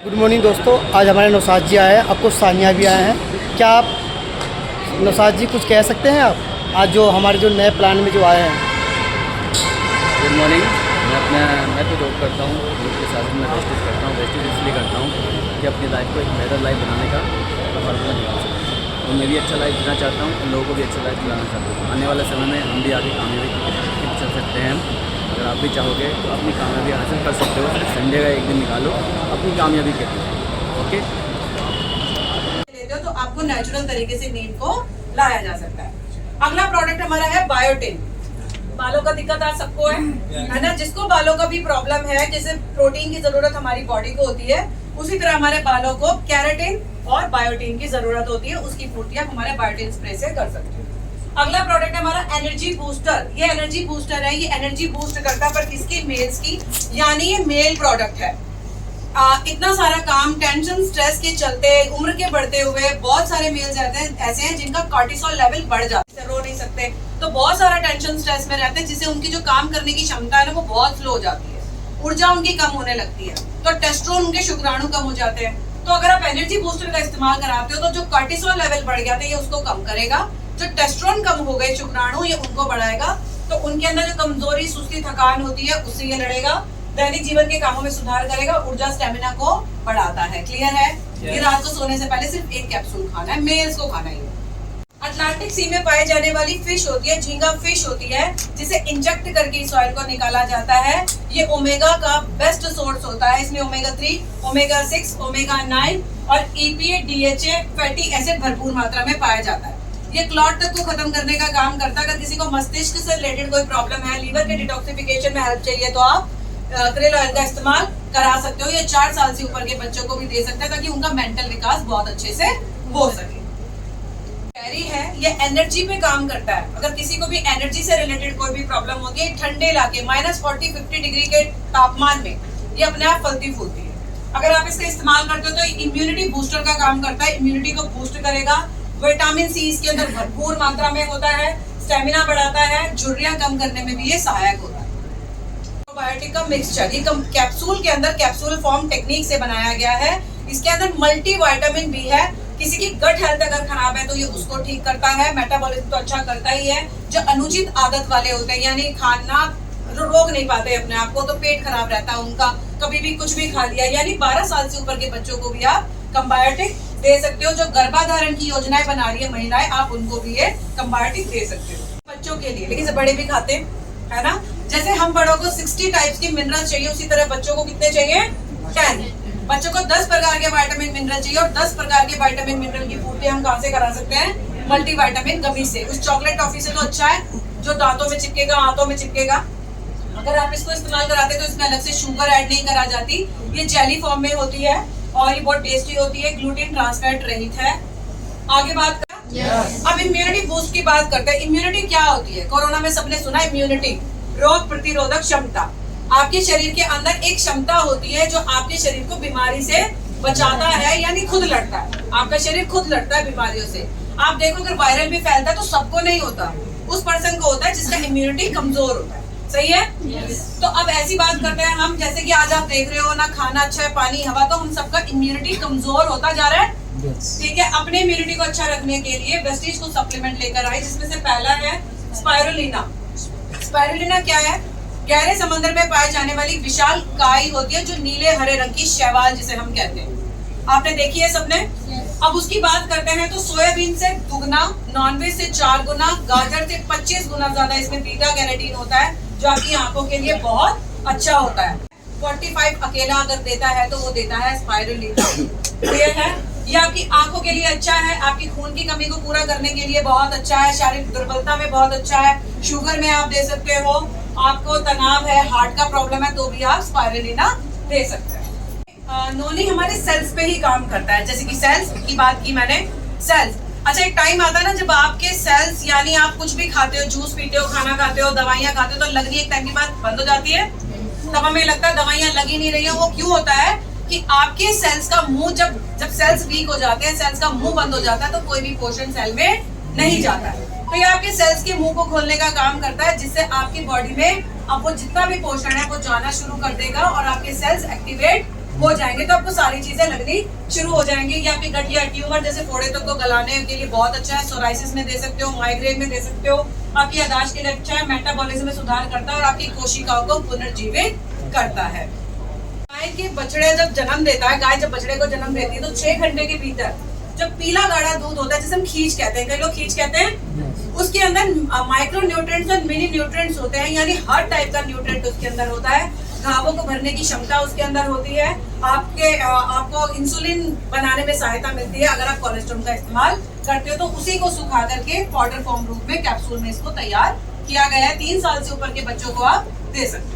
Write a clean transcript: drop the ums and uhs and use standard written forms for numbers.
Good morning दोस्तों, आज हमारे नौसाद जी आए हैं, आपको सानिया भी आए हैं। क्या आप नौसाद जी कुछ कह सकते हैं आप आज जो हमारे जो नए प्लान में जो आए हैं? Good morning. मैं तो जॉब करता हूँ, जॉब के साथ मैं वेस्टेज करता हूँ। वेस्टेज इसलिए करता हूँ कि अपनी लाइफ को एक बेहतर लाइफ बनाने का फार्मूला निकाल सकूँ। तो मैं भी अच्छा लाइफ जीना चाहता हूँ, उन लोगों को भी अच्छा लाइफ दिलाना चाहता हूँ। आने वाले समय में हम भी आगे कामयाबी की चल सकते हैं। अगर आप भी चाहोगे तो अपनी कामयाबी हासिल कर सकते हो। संडे का एक दिन निकालो अपनी कामयाबी के लिए। ओके, लेते हो तो आपको नेचुरल तरीके से नींद को लाया जा सकता है। अगला प्रोडक्ट हमारा है बायोटिन। बालों का दिक्कत आज सबको है ना? जिसको बालों का भी प्रॉब्लम है, जैसे प्रोटीन की जरूरत हमारी बॉडी को होती है, उसी तरह हमारे बालों को कैराटिन और बायोटिन की जरूरत होती है। उसकी पूर्ति आप हमारे बायोटिन स्प्रे से कर सकते हो। अगला प्रोडक्ट है हमारा एनर्जी बूस्टर। ये एनर्जी बूस्टर है, ये एनर्जी बूस्ट करता है, पर किसकी? मेल्स की, यानी ये मेल प्रोडक्ट है। इतना सारा काम, टेंशन, स्ट्रेस के चलते, उम्र के बढ़ते हुए बहुत सारे मेल्स ऐसे हैं जिनका कॉर्टिसोल लेवल बढ़ जाता है, रो नहीं सकते, तो बहुत सारा टेंशन स्ट्रेस में रहते हैं, जिससे उनकी जो काम करने की क्षमता है ना वो बहुत स्लो हो जाती है, ऊर्जा उनकी कम होने लगती है, तो टेस्टोस्टेरोन उनके शुक्राणु कम हो जाते हैं। तो अगर आप एनर्जी बूस्टर का इस्तेमाल कराते हो तो जो कॉर्टिसोल लेवल बढ़ गया था ये उसको कम करेगा, जो टेस्टोस्टेरोन कम हो गए शुक्राणु ये उनको बढ़ाएगा, तो उनके अंदर जो कमजोरी, सुस्ती, थकान होती है उससे ये लड़ेगा, दैनिक जीवन के कामों में सुधार करेगा, ऊर्जा, स्टेमिना को बढ़ाता है। क्लियर है? ये रात को सोने से पहले सिर्फ एक कैप्सूल खाना है, मेल्स को खाना है। अटलांटिक सी में पाई जाने वाली फिश होती है, झींगा फिश होती है, जिसे इंजेक्ट करके इस ऑयल को निकाला जाता है। ये ओमेगा का बेस्ट सोर्स होता है। इसमें ओमेगा 3, ओमेगा 6, ओमेगा 9 और EPA, DHA फैटी एसिड भरपूर मात्रा में पाया जाता है। ये क्लॉट तक को खत्म करने का काम करता है। अगर किसी को मस्तिष्क से रिलेटेड कोई प्रॉब्लम है, लीवर के डिटॉक्सिफिकेशन में हेल्प चाहिए, तो आप क्रेल ऑयल का इस्तेमाल करा सकते हो। ये 4 साल से ऊपर के बच्चों को भी दे सकते हैं, ताकि उनका मेंटल विकास बहुत अच्छे से हो सके। कैरी है, ये एनर्जी पे काम करता है। अगर किसी को भी एनर्जी से रिलेटेड कोई भी प्रॉब्लम होती है, ठंडे इलाके -40-50 डिग्री के तापमान में ये अपने आप फलती फूलती है। अगर आप इसका इस्तेमाल करते हो तो इम्यूनिटी बूस्टर का काम करता है, इम्यूनिटी को बूस्ट करेगा। विटामिन सी इसके अंदर भरपूर मात्रा में होता है, स्टेमिना बढ़ाता है, झुर्रियां कम करने में भी ये सहायक होता है। प्रोबायोटिक का मिक्सचर, ये कैप्सूल के अंदर कैप्सूल फॉर्म टेक्निक से बनाया गया है। इसके अंदर मल्टी विटामिन भी है। किसी की गट हेल्थ अगर खराब है तो ये उसको ठीक करता है, मेटाबॉलिज्म तो अच्छा करता ही है। जो अनुचित आदत वाले होते हैं, यानी खाना रोक नहीं पाते अपने आप को, तो पेट खराब रहता है उनका, कभी भी कुछ भी खा लिया, यानी 12 साल से ऊपर के बच्चों को भी आप कंबायोटिक दे सकते हो। जो गर्भाधारण की योजनाएं बना रही है महिलाएं, आप उनको भी ये कंबायोटिक दे सकते हो बच्चों के लिए। लेकिन बड़े भी खाते है ना? जैसे हम बड़ों को 60 टाइप्स की मिनरल चाहिए, उसी तरह बच्चों को कितने चाहिए? 10। बच्चों को 10 प्रकार के विटामिन मिनरल चाहिए, और 10 प्रकार के विटामिन मिनरल की पूर्ति हम कहाँ से करा सकते हैं? मल्टी विटामिन गमी से। उस चॉकलेट टॉफी से तो अच्छा है, जो दांतों में चिपकेगा, हाथों में चिपकेगा। अगर आप इसको इस्तेमाल कराते तो इसमें अलग से शुगर ऐड नहीं करा जाती, ये जेली फॉर्म में होती है और ये बहुत टेस्टी होती है, ग्लूटेन ट्रांसफैट रहित है। आगे बात करें, अब इम्यूनिटी बूस्ट की बात करते हैं। इम्यूनिटी क्या होती है? कोरोना में सबने सुना इम्यूनिटी, रोग प्रतिरोधक क्षमता। आपके शरीर के अंदर एक क्षमता होती है जो आपके शरीर को बीमारी से बचाता है, यानी खुद लड़ता है। आपका शरीर खुद लड़ता है बीमारियों से। आप देखो, अगर वायरल भी फैलता है तो सबको नहीं होता, उस पर्सन को होता है जिसका इम्यूनिटी कमजोर होता है। सही है? तो अब ऐसी बात करते हैं हम, जैसे कि आज आप देख रहे हो ना, खाना अच्छा है, पानी, हवा, तो हम सबका इम्यूनिटी कमजोर होता जा रहा है। ठीक है, अपने इम्यूनिटी को अच्छा रखने के लिए वेस्टीज को सप्लीमेंट लेकर आए, जिसमें से पहला है स्पाइरुलिना। स्पाइरुलिना क्या है? गहरे समंदर में पाई जाने वाली विशाल काई होती है, जो नीले हरे रंग की शैवाल जिसे हम कहते हैं। आपने देखी है सबने? अब उसकी बात करते हैं तो सोयाबीन से दुगना, नॉनवेज से 4 गुना, गाजर से 25 गुना ज्यादा इसमें बीटा कैरोटीन होता है, जो आपकी आंखों के लिए बहुत अच्छा होता है। 45 अकेला अगर देता है तो वो देता है स्पाइरुलिना। क्लियर है? ये आपकी आंखों के लिए अच्छा है, आपकी खून की कमी को पूरा करने के लिए बहुत अच्छा है, शारीरिक दुर्बलता में बहुत अच्छा है, शुगर में आप दे सकते हो, आपको तनाव है, हार्ट का प्रॉब्लम है, तो भी आप स्पाइरुलिना दे सकते हैं। नोनी हमारे सेल्स पे ही काम करता है। जैसे कि सेल्स की बात की मैंने, सेल्स, अच्छा एक टाइम आता है ना जब आपके सेल्स, यानी आप कुछ भी खाते हो, जूस पीते हो, खाना खाते हो, दवाइयाँ खाते हो, तो लगनी एक टाइम के बाद बंद हो जाती है। तब हमें लगता है दवाइयाँ लगी नहीं रही है। वो क्यों होता है कि आपके सेल्स का मुंह, जब सेल्स वीक हो जाते हैं, सेल्स का मुंह बंद हो जाता है, तो कोई भी पोषण सेल में नहीं जाता है। तो ये आपके सेल्स के मुंह को खोलने का काम करता है, जिससे आपकी बॉडी में अब वो जितना भी पोषण है वो जाना शुरू कर देगा और आपके सेल्स एक्टिवेट हो जाएंगे तो आपको सारी चीजें लगनी शुरू हो जाएंगी। ये आपकी गठिया ट्यूमर जैसे फोड़े तक को गलाने के लिए बहुत अच्छा है। सोराइसिस में दे सकते हो, माइग्रेन में दे सकते हो, आपकी याददाश्त के लिए अच्छा है, मेटाबॉलिज्म में सुधार करता है और आपकी कोशिकाओं को पुनर्जीवित करता है। गाय के बछड़े जब जन्म देता है, गाय जब बछड़े को जन्म देती है तो 6 घंटे के भीतर जब पीला गाढ़ा दूध होता है, जिसे हम खींच कहते हैं, कई लोग खींच कहते हैं, उसके अंदर माइक्रो न्यूट्रिएंट्स और मिनी न्यूट्रिएंट्स होते हैं, यानी हर टाइप का न्यूट्रिएंट उसके अंदर होता है। घावों को भरने की क्षमता उसके अंदर होती है। आपको इंसुलिन बनाने में सहायता मिलती है अगर आप कोलेस्ट्रॉल का इस्तेमाल करते हो। तो उसी को सुखा करके पाउडर फॉर्म रूप में कैप्सूल में इसको तैयार किया गया है। 3 साल से ऊपर के बच्चों को आप दे सकते हो।